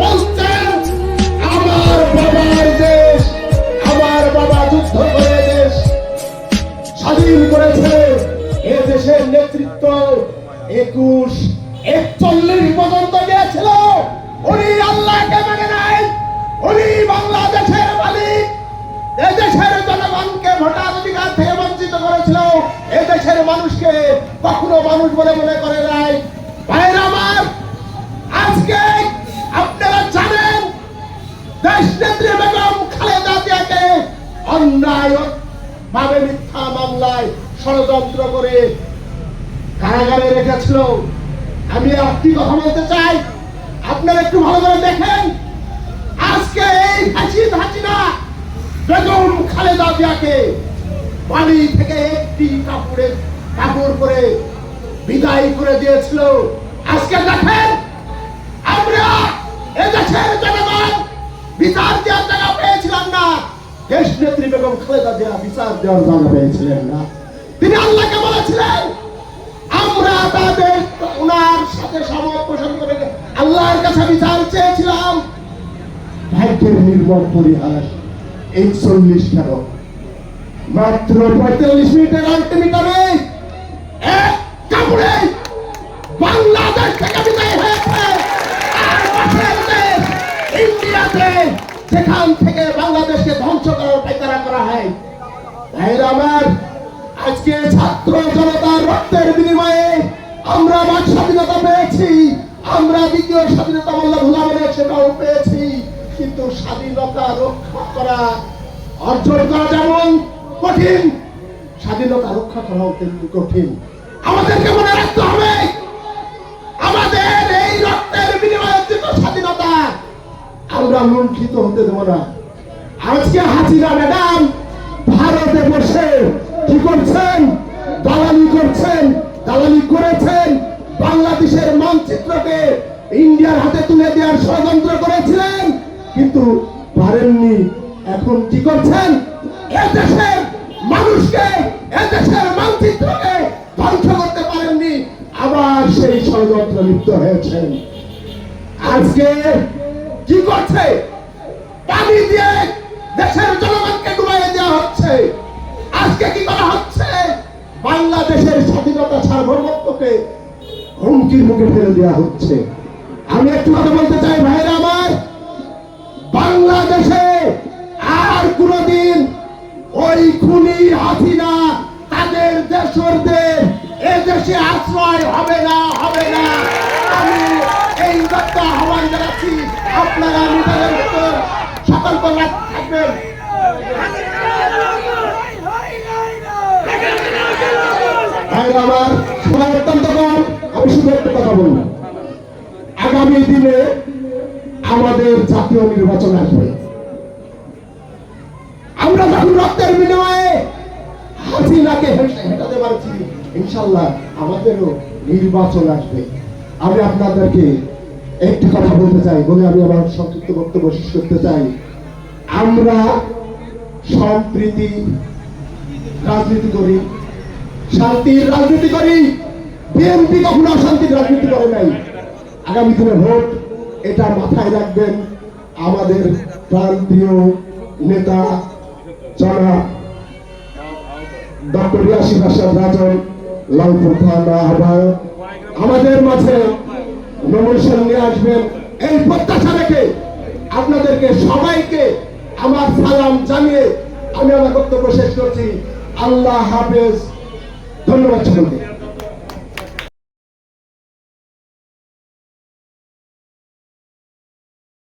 বলছেন আমার বাবার দেশ, আমার বাবা যুদ্ধ করে দেশ স্বাধীন করেছে। এ দেশের নেতৃত্ব 21-41 পর্যন্ত গিয়েছিল। উনি আল্লাহকে মানে নাই, উনি বাংলাদেশের মালিক। এই দেশের জনগণকে ভোটাধিকার থেকে বঞ্চিত করেছিল। এই দেশের মানুষকে কখনো মানুষ বলে মনে করে নাই। ভাইরা আমার, আজকে আপনারা জানেন দেশ নেত্রী বেগম খালেদা জিয়াকে অন্যায় ভাবে মিথ্যা মামলায় ষড়যন্ত্র করে কারাগারে রেখেছিল। আমি একটি কথা বলতে চাই, আপনারা একটু ভালো করে দেখেন। আজকে এই ফাঁসিদ হাসিনা বেগম খালেদা জিয়াকে বাড়ি থেকে একটি কাপড় করে বিদায় করে দিয়েছিল। আজকে দেখেন আমরা এদেশের জনগণ বিচার দেওয়ার জায়গা পেয়েছিলাম না। দেশ নেত্রী বেগম খালেদা জিয়া বিচার দেওয়ার জায়গা পেয়েছিলেন না। তিনি আল্লাহকে বলেছিলেন আমরা তাদের ওনার সাথে সময় পোষণ করে আল্লাহর কাছে বিচার চেয়েছিলাম। ভাগ্যের নির্মম পরিহাস 41 কেন মাত্র 45 মিনিটের আলটিমেটামে এক কাপড়ে বাংলাদেশ থেকে বিদায় হয়েছে। আর পাশের দেশ ইন্ডিয়াতে সেখান থেকে বাংলাদেশকে ধ্বংস করার পায়তারা করা হয়। ভাইরা আমার, আজকে ছাত্র জনতার রক্তের বিনিময়ে আমরা বাক স্বাধীনতা পেয়েছি। আমরা দ্বিতীয় স্বাধীনতা বললে ভুলা বলে সেটাও পেয়েছি। কিন্তু স্বাধীনতা রক্ষা করা অর্জন করা যেমন কঠিন, স্বাধীনতা রক্ষা করাও তেমনি কঠিন। আমাদেরকে মনে রাখতে হবে আমাদের এই রক্তের বিনিময়ে অর্জিত স্বাধীনতা আমরা লুণ্ঠিত হতে দেব না। আজকে হাসিনা ম্যাডাম ভারতে বসে কি করছেন? দালালি করছেন, দালালি করেছেন। বাংলাদেশের মানচিত্রকে ইন্ডিয়ার হাতে তুলে দেওয়ার ষড়যন্ত্র করেছিলেন, কিন্তু পারেননি। এখন কি করছেন? এদেশের মানুষকে, এদেশের মানচিত্রকে ধ্বংস করতে পারেননি, আবার সেই ষড়যন্ত্র লিপ্ত হয়েছেন। আজকে কি করছে? পানি দিয়ে দেশের জনগণকে ডুবাইয়ে দেওয়া হচ্ছে। আজকে কি করা হচ্ছে? বাংলাদেশের স্বাধীনতা সার্বভৌমত্বকে হুমকির মুখে ফেলে দেওয়া হচ্ছে। আমি একটু কথা বলতে চাই ভাইরা আমার, বাংলাদেশে আর কোনদিন ওই খুনি হাসিনা তাদের দেশরদের এ দেশে আশ্রয় হবে না, হবে না। আমি এই দত্ত আহ্বান জানাচ্ছি, আপনারা নিজেদের ভিতর সতর্ক থাকবেন। আমার সময় অত্যন্ত কম, আমি শুধু একটা কথা বলব। আগামী দিনে আমাদের জাতীয় নির্বাচন আসবে। আমরা যখন রক্তের বিনিময়ে হাসিনাকে হেঁটাতে পারছি, ইনশাল্লাহ আমাদেরও নির্বাচন আসবে। আমি আপনাদেরকে একটি কথা বলতে চাই, বলে আমি আমার সংক্ষিপ্ত বক্তব্য শেষ করতে চাই। আমরা সম্প্রীতি রাজনীতি করি, শান্তির রাজনীতি করি। বিএনপি কখনো অশান্তির রাজনীতি করে নাই। আগামী দিনে ভোট, এটা মাথায় রাখবেন। আমাদের প্রান্তীয় নেতা জনাব ডক্টর ইয়াসির আশরাফ রাজন, লালপুর থানা আহ্বায়ক, আমাদের মাঝে নমিনেশন নিয়ে আসবেন। এই প্রত্যাশা রেখে আপনাদেরকে সবাইকে আমার সালাম জানিয়ে আমি আমার বক্তব্য শেষ করছি। আল্লাহ হাফেজ। ধন্যবাদ সকলকে।